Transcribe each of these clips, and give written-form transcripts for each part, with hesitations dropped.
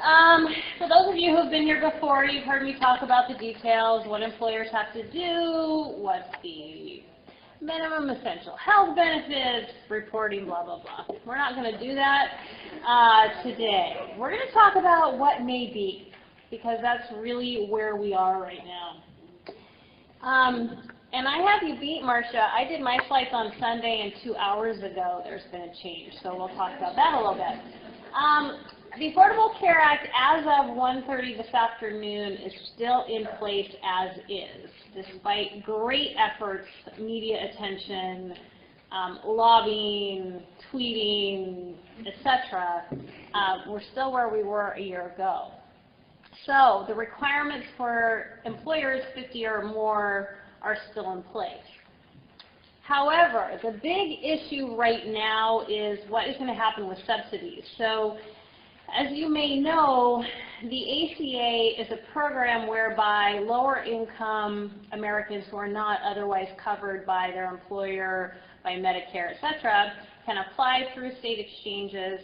For those of you who have been here before, you've heard me talk about the details, what employers have to do, what's the minimum essential health benefits, reporting, blah, blah, blah. We're not going to do that today. We're going to talk about what may be, because that's really where we are right now. And I have you beat, Marcia. I did my slides on Sunday, and 2 hours ago there's been a change, so we'll talk about that a little bit. The Affordable Care Act, as of 1:30 this afternoon, is still in place as is, despite great efforts, media attention, lobbying, tweeting, etc. We're still where we were a year ago. So the requirements for employers 50 or more are still in place. However, the big issue right now is what is going to happen with subsidies. So, as you may know, the ACA is a program whereby lower income Americans who are not otherwise covered by their employer, by Medicare, etc., can apply through state exchanges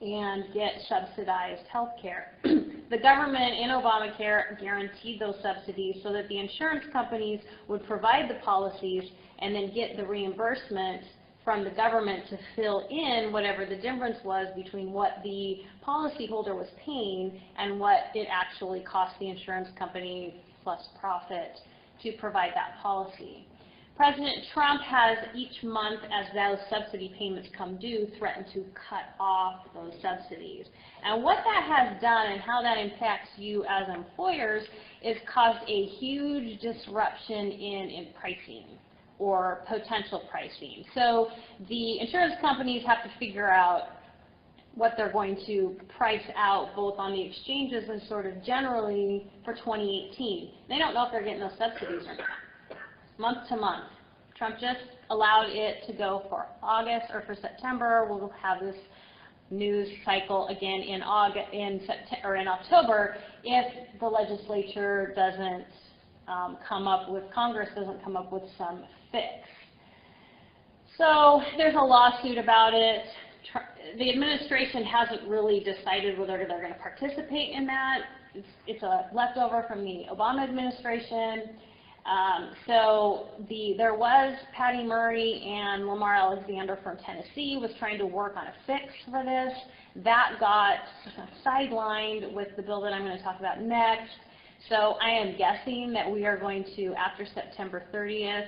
and get subsidized health care. The government in Obamacare guaranteed those subsidies so that the insurance companies would provide the policies and then get the reimbursement from the government to fill in whatever the difference was between what the policyholder was paying and what it actually cost the insurance company plus profit to provide that policy. President Trump has each month, as those subsidy payments come due, threatened to cut off those subsidies. And what that has done and how that impacts you as employers is caused a huge disruption in pricing or potential pricing. So the insurance companies have to figure out what they're going to price out both on the exchanges and sort of generally for 2018. They don't know if they're getting those subsidies or not. Month to month. Trump just allowed it to go for August or for September. We'll have this news cycle again in October if the legislature doesn't Congress doesn't come up with some fix. So there's a lawsuit about it. The administration hasn't really decided whether they're going to participate in that. It's a leftover from the Obama administration. There was Patty Murray and Lamar Alexander from Tennessee was trying to work on a fix for this. That got sidelined with the bill that I'm going to talk about next. So I am guessing that we are going to, after September 30th,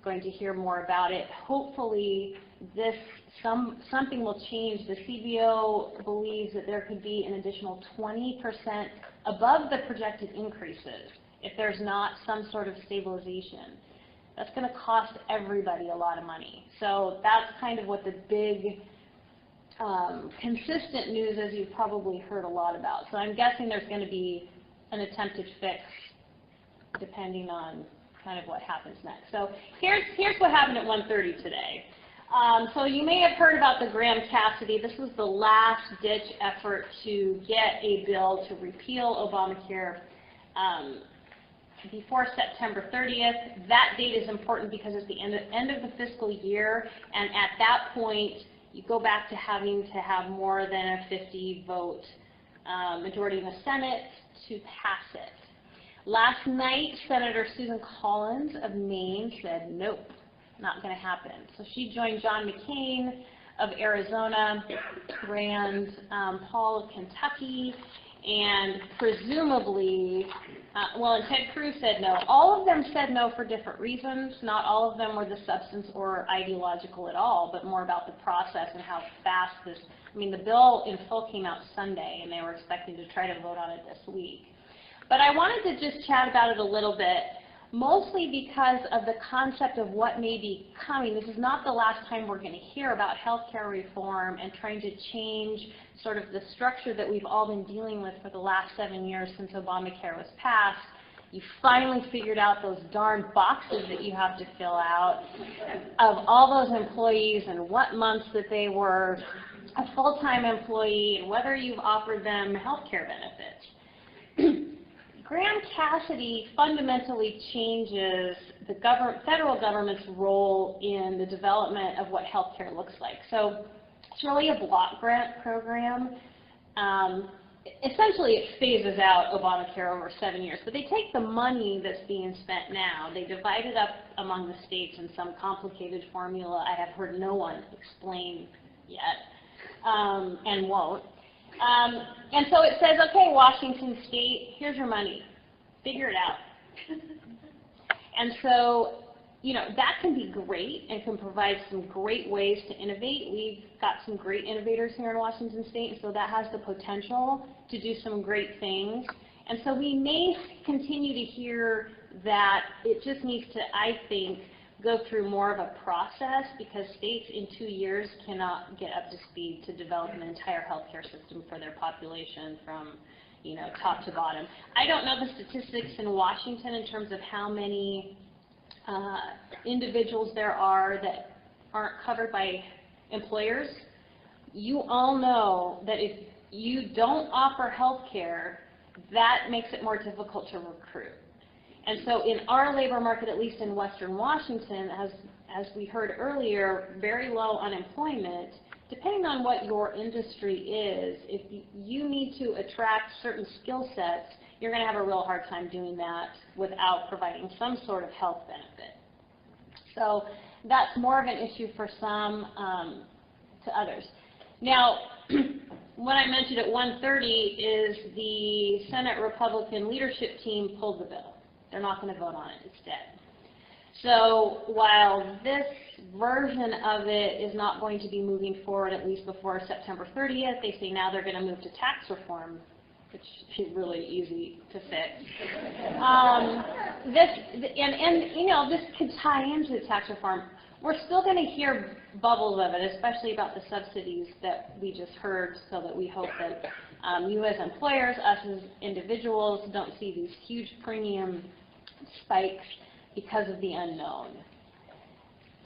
going to hear more about it. Hopefully something will change. The CBO believes that there could be an additional 20% above the projected increases if there's not some sort of stabilization. That's going to cost everybody a lot of money. So that's kind of what the big consistent news is you've probably heard a lot about. So I'm guessing there's going to be an attempted fix depending on kind of what happens next. So here's what happened at 1:30 today. So you may have heard about the Graham-Cassidy. This was the last-ditch effort to get a bill to repeal Obamacare before September 30th. That date is important because it's the end of the fiscal year, and at that point, you go back to having to have more than a 50-vote majority in the Senate to pass it. Last night, Senator Susan Collins of Maine said, nope, not going to happen. So she joined John McCain of Arizona, Rand Paul of Kentucky, and presumably, and Ted Cruz said no. All of them said no for different reasons. Not all of them were the substance or ideological at all, but more about the process and how fast this, the bill in full came out Sunday, and they were expecting to try to vote on it this week. But I wanted to just chat about it a little bit, mostly because of the concept of what may be coming. This is not the last time we're going to hear about healthcare reform and trying to change sort of the structure that we've all been dealing with for the last 7 years since Obamacare was passed. You finally figured out those darn boxes that you have to fill out of all those employees and what months that they were a full-time employee and whether you've offered them healthcare benefits. Graham-Cassidy fundamentally changes the federal government's role in the development of what healthcare looks like. So it's really a block grant program. essentially it phases out Obamacare over 7 years, but they take the money that's being spent now, they divide it up among the states in some complicated formula I have heard no one explain yet, and won't. And so it says, okay, Washington State, here's your money. Figure it out. And so, you know, that can be great and can provide some great ways to innovate. We've got some great innovators here in Washington State, and so that has the potential to do some great things. And so we may continue to hear that it just needs to, I think, go through more of a process, because states in 2 years cannot get up to speed to develop an entire healthcare system for their population from, you know, top to bottom. I don't know the statistics in Washington in terms of how many individuals there are that aren't covered by employers. You all know that if you don't offer health care, that makes it more difficult to recruit. And so in our labor market, at least in Western Washington, as we heard earlier, very low unemployment. Depending on what your industry is, if you need to attract certain skill sets, you're going to have a real hard time doing that without providing some sort of health benefit. So that's more of an issue for some to others. Now, what I mentioned at 1:30 is the Senate Republican leadership team pulled the bill. They're not going to vote on it. It's dead. So while this version of it is not going to be moving forward at least before September 30th, they say now they're going to move to tax reform, which is really easy to fix. And you know, this could tie into tax reform. We're still going to hear bubbles of it, especially about the subsidies that we just heard, so that we hope that you as employers, us as individuals, don't see these huge premium spikes because of the unknown.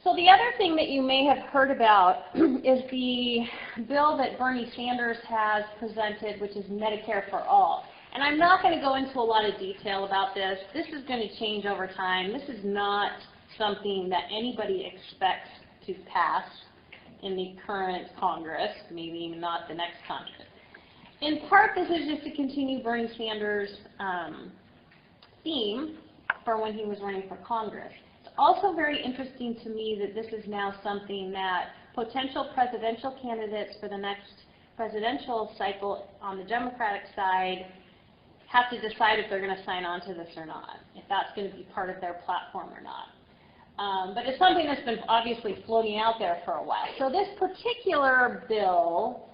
So the other thing that you may have heard about is the bill that Bernie Sanders has presented, which is Medicare for All. And I'm not going to go into a lot of detail about this. This is going to change over time. This is not something that anybody expects to pass in the current Congress, maybe even not the next Congress. In part, this is just to continue Bernie Sanders' theme for when he was running for Congress. It's also very interesting to me that this is now something that potential presidential candidates for the next presidential cycle on the Democratic side have to decide if they're going to sign on to this or not, if that's going to be part of their platform or not. But it's something that's been obviously floating out there for a while. So this particular bill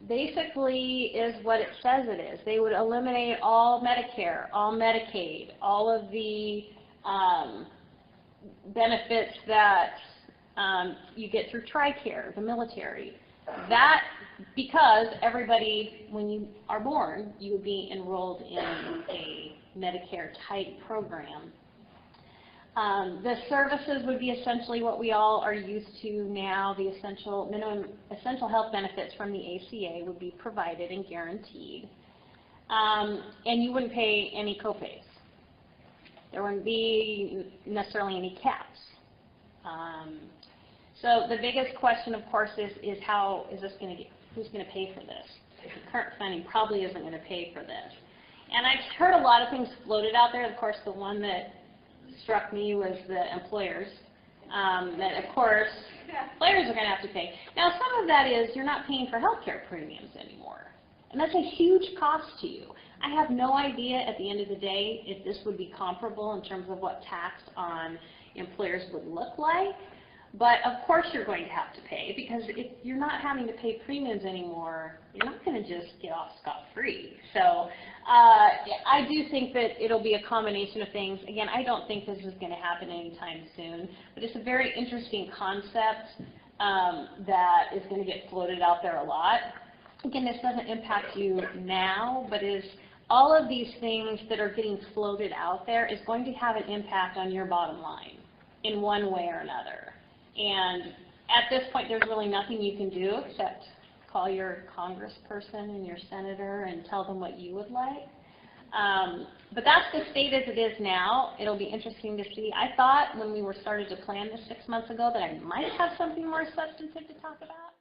basically is what it says it is. They would eliminate all Medicare, all Medicaid, all of the benefits that you get through TRICARE, the military. That, because everybody, when you are born, you would be enrolled in a Medicare-type program. The services would be essentially what we all are used to now. The essential health benefits from the ACA would be provided and guaranteed. And you wouldn't pay any copays. There wouldn't be necessarily any caps. So the biggest question, of course, is how is this going to get, who's going to pay for this? The current funding probably isn't going to pay for this. And I've heard a lot of things floated out there. Of course, the one that struck me was the employers. That, of course, employers are going to have to pay. Now, some of that is you're not paying for health care premiums anymore. And that's a huge cost to you. I have no idea at the end of the day if this would be comparable in terms of what tax on employers would look like. But of course you're going to have to pay, because if you're not having to pay premiums anymore, you're not going to just get off scot-free. So I do think that it'll be a combination of things. Again, I don't think this is going to happen anytime soon, but it's a very interesting concept that is going to get floated out there a lot. Again, this doesn't impact you now, but is all of these things that are getting floated out there is going to have an impact on your bottom line in one way or another. And at this point, there's really nothing you can do except call your congressperson and your senator and tell them what you would like. But that's the state as it is now. It'll be interesting to see. I thought when we were started to plan this 6 months ago that I might have something more substantive to talk about.